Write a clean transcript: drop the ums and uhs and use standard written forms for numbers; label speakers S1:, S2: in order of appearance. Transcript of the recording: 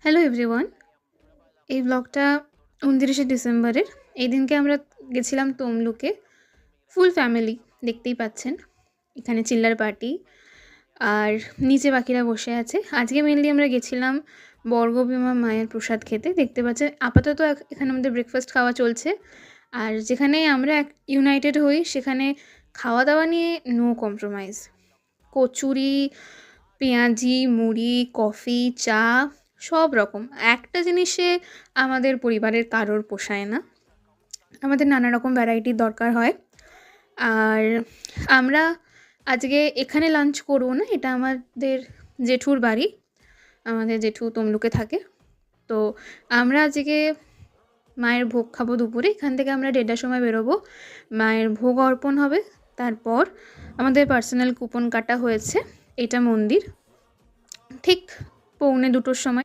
S1: Hello everyone. এই ব্লগটা ২৯শে ডিসেম্বরের। এই দিনকে আমরা গেছিলাম তমলুকে। ফুল ফ্যামিলি, দেখতেই পাচ্ছেন। এখানে চিল্লার পার্টি আর নিচে বাকিরা বসে আছে। আজকে মেনলি আমরা গেছিলাম বর্গভীমা মায়ের প্রসাদ খেতে। দেখতে পাচ্ছেন আপাতত এখানে আমাদের ব্রেকফাস্ট খাওয়া চলছে। আর যেখানে আমরা ইউনাইটেড হই সেখানে খাওয়া দাওয়া নিয়ে নো কম্প্রোমাইজ। কচুরি, পেঁয়াজি, মুড়ি, কফি, চা সব রকম। একটা জিনিসে আমাদের পরিবারের কারোর পোষায় না, আমাদের নানা রকম ভ্যারাইটির দরকার হয়। আর আমরা আজকে এখানে লাঞ্চ করবো না, এটা আমাদের জেঠুর বাড়ি। আমাদের জেঠু তমলুকে থাকে। তো আমরা আজকে মায়ের ভোগ খাবো দুপুরে। এখান থেকে আমরা 1:30টার সময় বেরোবো, মায়ের ভোগ অর্পণ হবে। তারপর আমাদের পার্সোনাল কুপন কাটা হয়েছে, এটা মন্দির। ঠিক 1:45-র সময়